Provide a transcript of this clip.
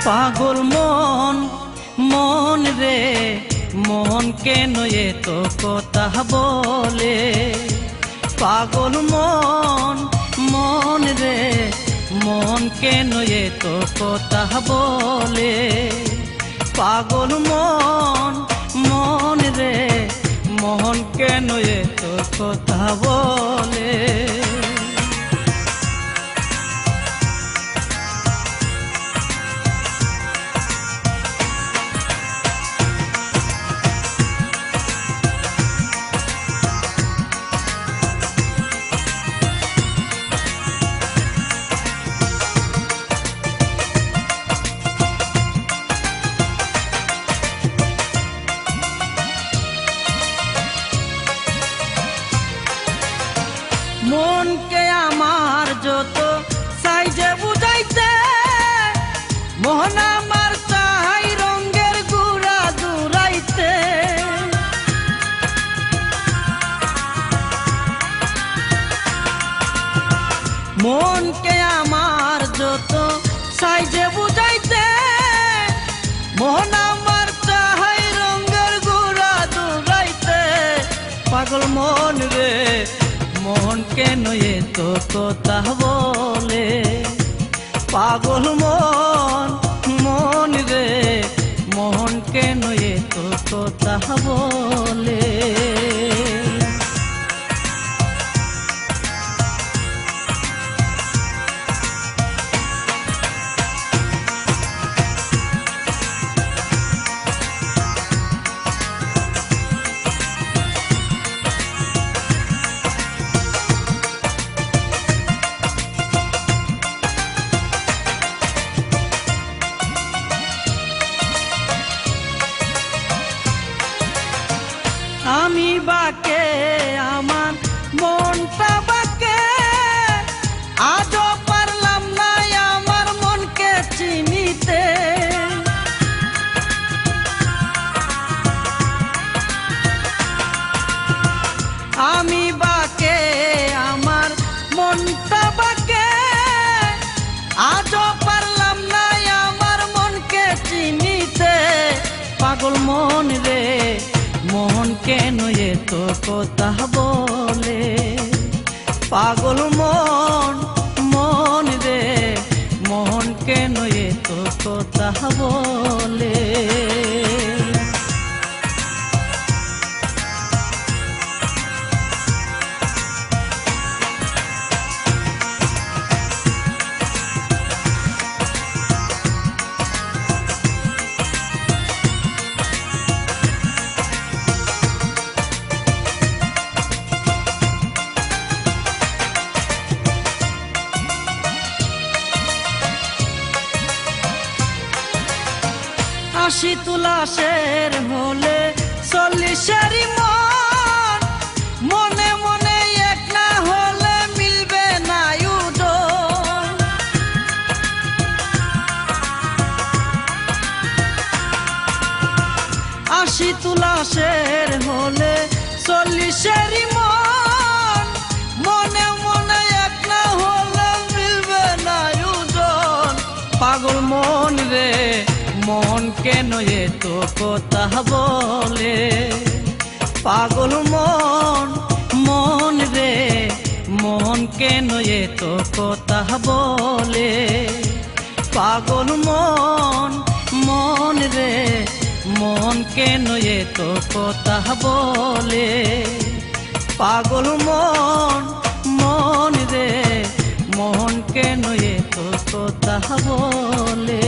পাগল মন মন রে মন কেন এত কথা বলে। পাগল মন মন রে মন কেন এত কথা বলে। পাগল মন মন রে মন কেন এত কথা বলে। মনকে আমার যত সাইজে বুঝাইতে, মন আমার চাই রঙের গুড়া জুড়াইতে। মনকে আমার যত সাইজে বুঝাইতে, মন আমার চাই রঙের গুড়া জুড়াইতে। পাগল মন রে মন কেন এত কথা বলে। পাগল মন মন রে মন কেন এত কথা বলে। আমি বাকে আমার মনটা বাকে, আজও পারলাম না আমার মনকে চিনিতে। আমি বাকে আমার মনটা বাকে, আজও পারলাম না আমার মনকে চিনিতে। পাগল মন রে মন কেন এত কথা বলে। পাগল মন মন রে মন কেন এত কথা বলে। আশি তুলাশের হলে 40-এরই মন, মনে মনে এক না হলে মিলবে না উদর। আশি তুলাশের হলে 40-এরই মন, মনে মনে এক না হলে মিলবে না উদর। পাগল মন রে মন কেন এত কথা বলে। পাগল মন মন রে মন কেন এত কথা বলে। পাগল মন মন রে মন কেন এত কথা বলে। পাগল মন মন রে মন কেন এত কথা বলে।